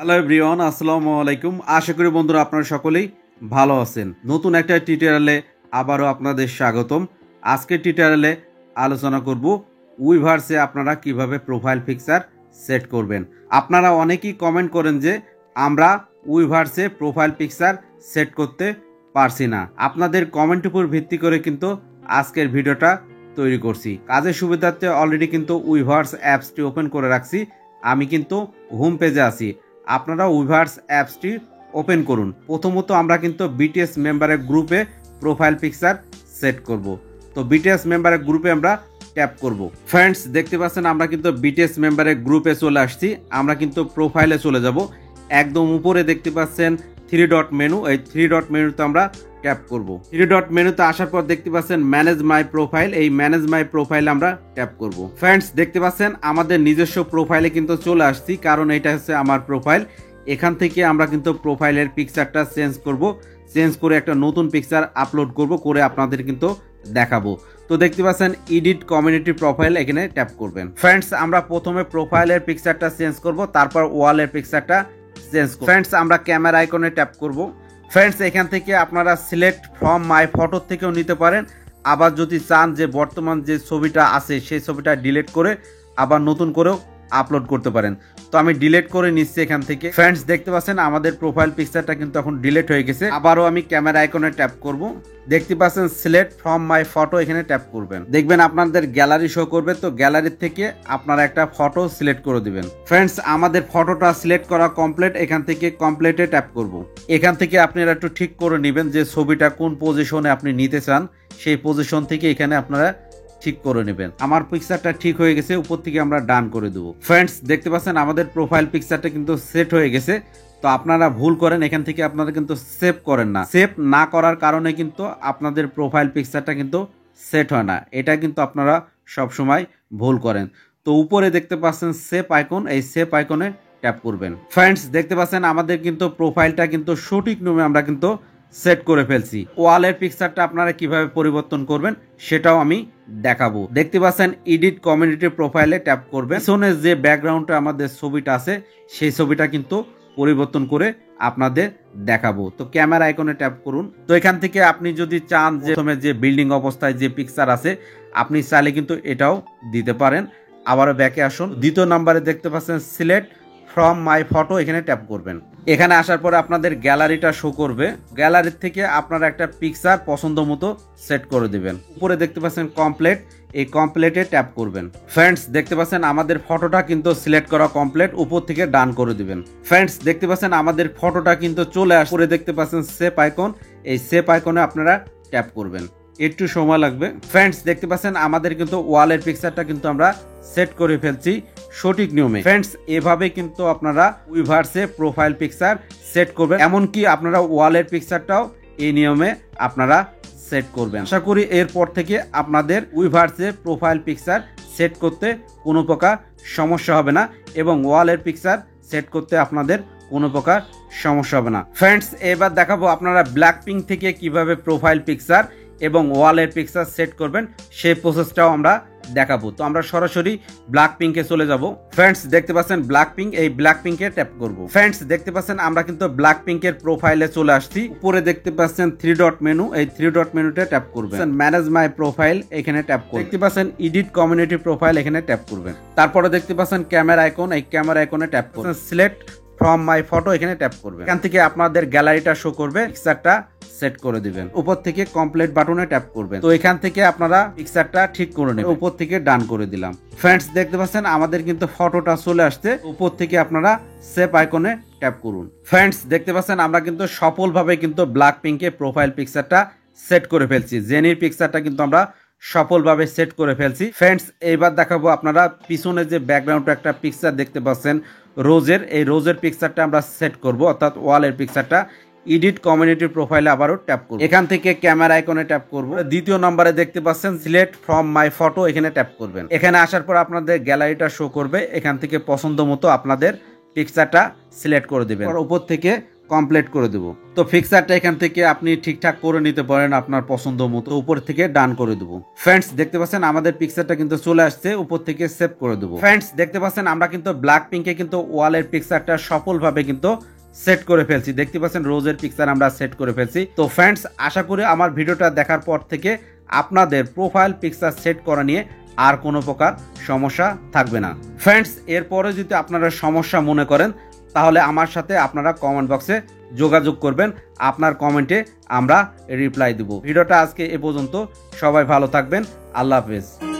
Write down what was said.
Hello everyone, আসসালামু আলাইকুম। আশা করি বন্ধুরা আপনারা সকলেই ভালো আছেন। নতুন একটা টিউটোরিয়ালে আবারও আপনাদের স্বাগতম। আজকের টিউটোরিয়ালে আলোচনা করব উইভার্সে আপনারা কিভাবে প্রোফাইল পিকচার সেট করবেন। আপনারা অনেকেই কমেন্ট করেন যে আমরা উইভার্সে প্রোফাইল পিকচার সেট করতে পারছি না। আপনাদের কমেন্টের উপর ভিত্তি করে কিন্তু আজকের ভিডিওটা তৈরি করছি। কাজের সুবিধার্থে অলরেডি কিন্তু উইভার্স অ্যাপসটি ওপেন করে রাখছি। আমি কিন্তু হোম পেজে আছি। আপনারা উইভার্স অ্যাপসটি ওপেন করুন। প্রথমত আমরা কিন্তু বিটিএস মেম্বারের গ্রুপে প্রোফাইল পিকচার সেট করব। তো বিটিএস মেম্বারের গ্রুপে আমরা ট্যাপ করব। ফ্রেন্ডস, দেখতে পাচ্ছেন আমরা কিন্তু বিটিএস মেম্বারের গ্রুপে চলে আসছি। আমরা কিন্তু প্রোফাইলে চলে যাব। একদম উপরে দেখতে পাচ্ছেন 3 ডট মেনু। এই 3 ডট মেনুতে আমরা ট্যাপ করব। 3 ডট মেনুতে আসার পর দেখতে পাচ্ছেন ম্যানেজ মাই প্রোফাইল। এই ম্যানেজ মাই প্রোফাইলে আমরা ট্যাপ করব। ফ্রেন্ডস, দেখতে পাচ্ছেন আমাদের নিজস্ব প্রোফাইলে কিন্তু চলে আসছি, কারণ এটা হচ্ছে আমার প্রোফাইল। এখান থেকে আমরা কিন্তু প্রোফাইলের পিকচারটা চেঞ্জ করব। চেঞ্জ করে একটা নতুন পিকচার আপলোড করব, করে আপনাদের কিন্তু দেখাবো। তো দেখতে পাচ্ছেন এডিট কমিউনিটি প্রোফাইল, এখানে ট্যাপ করবেন। ফ্রেন্ডস, আমরা প্রথমে প্রোফাইলের পিকচারটা চেঞ্জ করব, তারপর ওয়ালের পিকচারটা চেঞ্জ করব। ফ্রেন্ডস, আমরা ক্যামেরা আইকনে ট্যাপ করব। ফ্রেন্ডস, এখান থেকে আপনারা সিলেক্ট ফ্রম মাই ফটো থেকেও নিতে পারেন। আবার যদি চান যে বর্তমান যে ছবিটা আছে সেই ছবিটা ডিলিট করে আবার নতুন করেও আপলোড করতে পারেন। তো আমি ডিলিট করে নিচ্ছি এখান থেকে। ফ্রেন্ডস, দেখতে পাচ্ছেন আমাদের প্রোফাইল পিকচারটা কিন্তু এখন ডিলিট হয়ে গেছে। আবারও আমি ক্যামেরা আইকনে ট্যাপ করব। দেখতে পাচ্ছেন সিলেক্ট ফ্রম মাই ফটো, এখানে ট্যাপ করবেন। দেখবেন আপনাদের গ্যালারি শো করবে। তো গ্যালারি থেকে আপনারা একটা ফটো সিলেক্ট করে দিবেন। ফ্রেন্ডস, আমাদের ফটোটা সিলেক্ট করা কমপ্লিট। এখান থেকে কমপ্লিটে ট্যাপ করব। এখান থেকে আপনারা একটু ঠিক করে নেবেন যে ছবিটা কোন পজিশনে আপনি নিতে চান। সেই পজিশন থেকে এখানে আপনারা ঠিক করে নেবেন। আমার পিকচারটা ঠিক হয়ে গেছে, উপর থেকে আমরা ডান করে দেবো। ফ্রেন্ডস, দেখতে পাচ্ছেন আমাদের প্রোফাইল পিকচারটা কিন্তু সেট হয়ে গেছে। তো আপনারা ভুল করেন, এখান থেকে আপনারা কিন্তু সেভ করেন না। সেভ না করার কারণে কিন্তু আপনাদের প্রোফাইল পিকচারটা কিন্তু সেট হয় না। এটা কিন্তু আপনারা সব সময় ভুল করেন। তো উপরে দেখতে পাচ্ছেন সেভ আইকন, এই সেভ আইকনে ট্যাপ করবেন। ফ্রেন্ডস, দেখতে পাচ্ছেন আমাদের কিন্তু প্রোফাইলটা কিন্তু সঠিক নিয়মে আমরা কিন্তু সেট করে ফেলছি। ওয়ালের পিকচারটা আপনারা কিভাবে পরিবর্তন করবেন সেটাও আমি দেখাবো। দেখতে পাচ্ছেন এডিট কমিউনিটি প্রোফাইলে ট্যাপ করবেন। পিছনে যে ব্যাকগ্রাউন্ডে আমাদের ছবিটা আছে সেই ছবিটা কিন্তু পরিবর্তন করে আপনাদের দেখাবো। তো ক্যামেরা আইকনে ট্যাপ করুন। তো এখান থেকে আপনি যদি চান যে প্রথমে যে বিল্ডিং অবস্থায় যে পিকচার আছে আপনি চাইলে কিন্তু এটাও দিতে পারেন। আবারও ব্যাকে আসুন। দ্বিতীয় নাম্বারে দেখতে পাচ্ছেন সিলেক্ট ফ্রম মাই ফটো, এখানে ট্যাপ করবেন। এখানে আসার পরে আপনাদের গ্যালারিটা শো করবে। গ্যালারি থেকে আপনারা একটা পিকচার পছন্দ মতো সেট করে দিবেন। উপরে দেখতে পাচ্ছেন কমপ্লিট, এই কমপ্লিটে ট্যাপ করবেন। ফ্রেন্ডস, দেখতে পাচ্ছেন আমাদের ফটোটা কিন্তু সিলেক্ট করা কমপ্লিট। উপর থেকে ডান করে দিবেন। ফ্রেন্ডস, দেখতে পাচ্ছেন আমাদের ফটোটা কিন্তু চলে আসে। উপরে দেখতে পাচ্ছেন সেভ আইকন, এই সেভ আইকনে আপনারা ট্যাপ করবেন। একটু সময় লাগবে। ফ্রেন্ডস, দেখতে পাচ্ছেন আমাদের কিন্তু ওয়ালের পিকচারটা কিন্তু আমরা সেট করে ফেলছি সঠিক নিয়মে। ফ্রেন্ডস, এভাবে কিন্তু আপনারা উইভার্সে প্রোফাইল পিকচার সেট করবেন। এমনকি আপনারা ওয়ালের পিকচারটাও এই নিয়মে আপনারা সেট করবেন। আশা করি এরপর থেকে আপনাদের উইভার্সে প্রোফাইল পিকচার সেট করতে কোনো প্রকার সমস্যা হবে না এবং ওয়ালের পিকচার সেট করতে আপনাদের কোনো প্রকার সমস্যা হবে না। ফ্রেন্ডস, এবার দেখাবো আপনারা ব্ল্যাকপিঙ্ক থেকে কিভাবে প্রোফাইল পিকচার এবং ওয়ালের পিকচার সেট করবেন সেই প্রসেসটাও আমরা দেখাবো। তো আমরা সরাসরি ব্ল্যাকপিঙ্কে চলে যাব। ফ্রেন্ডস, দেখতে পাচ্ছেন ব্ল্যাকপিঙ্ক, এই ব্ল্যাকপিঙ্কে ট্যাপ করব। ফ্রেন্ডস, দেখতে পাচ্ছেন আমরা কিন্তু ব্ল্যাকপিঙ্কের প্রোফাইলে চলে আসছি। উপরে দেখতে পাচ্ছেন 3 ডট মেনু, এই 3 ডট মেনুতে ট্যাপ করবেন। ম্যানেজ মাই প্রোফাইল, এখানে ট্যাপ করবেন। দেখতে পাচ্ছেন এডিট কমিউনিটি প্রোফাইল, এখানে ট্যাপ করবেন। তারপরে দেখতে পাচ্ছেন ক্যামেরা আইকন, এই ক্যামেরা আইকনে ট্যাপ করবেন। সিলেক্ট ফ্রম মাই ফটো, এখানে ট্যাপ করবেন। এখান থেকে আপনাদের গ্যালারিটা শো করবে। পিকচারটা সেট করে দিবেন। উপর থেকে কমপ্লিট বাটনে ট্যাপ করবেন। তো এখান থেকে আপনারা পিকচারটা ঠিক করে নেবেন। উপর থেকে ডান করে দিলাম। ফ্রেন্ডস, দেখতে পাচ্ছেন আমাদের কিন্তু ফটোটা চলে আসছে। উপর থেকে আপনারা সেভ আইকনে ট্যাপ করুন। ফ্রেন্ডস, দেখতে পাচ্ছেন আমরা কিন্তু সফলভাবে কিন্তু ব্ল্যাকপিঙ্কে প্রোফাইল পিকচারটা সেট করে ফেলছি। জেনির পিকচারটা কিন্তু আমরা সফলভাবে সেট করে ফেলছি। ফ্রেন্ডস, এইবার দেখাবো আপনারা পিছনে যে ব্যাকগ্রাউন্ডে একটা পিকচার দেখতে পাচ্ছেন রোজের, এই রোজের পিকচারটা আমরা সেট করব, অর্থাৎ ওয়ালের পিকচারটা। এডিট কমিউনিটি প্রোফাইলে আবারও ট্যাপ করব। এখান থেকে ক্যামেরা আইকনে ট্যাপ করব। দ্বিতীয় নম্বরে দেখতে পাচ্ছেন সিলেক্ট ফ্রম মাই ফটো, এখানে ট্যাপ করবেন। এখানে আসার পর আপনাদের গ্যালারিটা শো করবে। এখান থেকে পছন্দ মতো আপনাদের পিকচারটা সিলেক্ট করে দিবেন। উপর থেকে কমপ্লিট করে দেব। তো পিকচারটা এখান থেকে আপনি ঠিকঠাক করে নিতে পারেন আপনার পছন্দ মতো, উপর থেকে ডান করে দেবো। ফ্রেন্ডস দেখতে পাচ্ছেন আমাদের পিকচারটা কিন্তু চলে আসছে, উপর থেকে সেভ করে দেবো। ফ্রেন্ডস দেখতে পাচ্ছেন আমরা কিন্তু ব্ল্যাক পিঙ্কে কিন্তু ওয়ালের পিকচারটা সফলভাবে কিন্তু সেট করে ফেলছি। দেখতে পাচ্ছেন রোজের পিকচার আমরা সেট করে ফেলছি। তো ফ্রেন্ডস আশা করি আমার ভিডিওটা দেখার পর থেকে আপনাদের প্রোফাইল পিকচার সেট করা নিয়ে আর কোনো প্রকার সমস্যা থাকবে না। ফ্রেন্ডস এরপরে যদি আপনারা সমস্যা মনে করেন তাহলে আমার সাথে আপনারা কমেন্ট বক্সে যোগাযোগ করবেন, আপনার কমেন্টে আমরা রিপ্লাই দেব। ভিডিওটা আজকে এ পর্যন্ত, সবাই ভালো থাকবেন, আল্লাহ হাফেজ।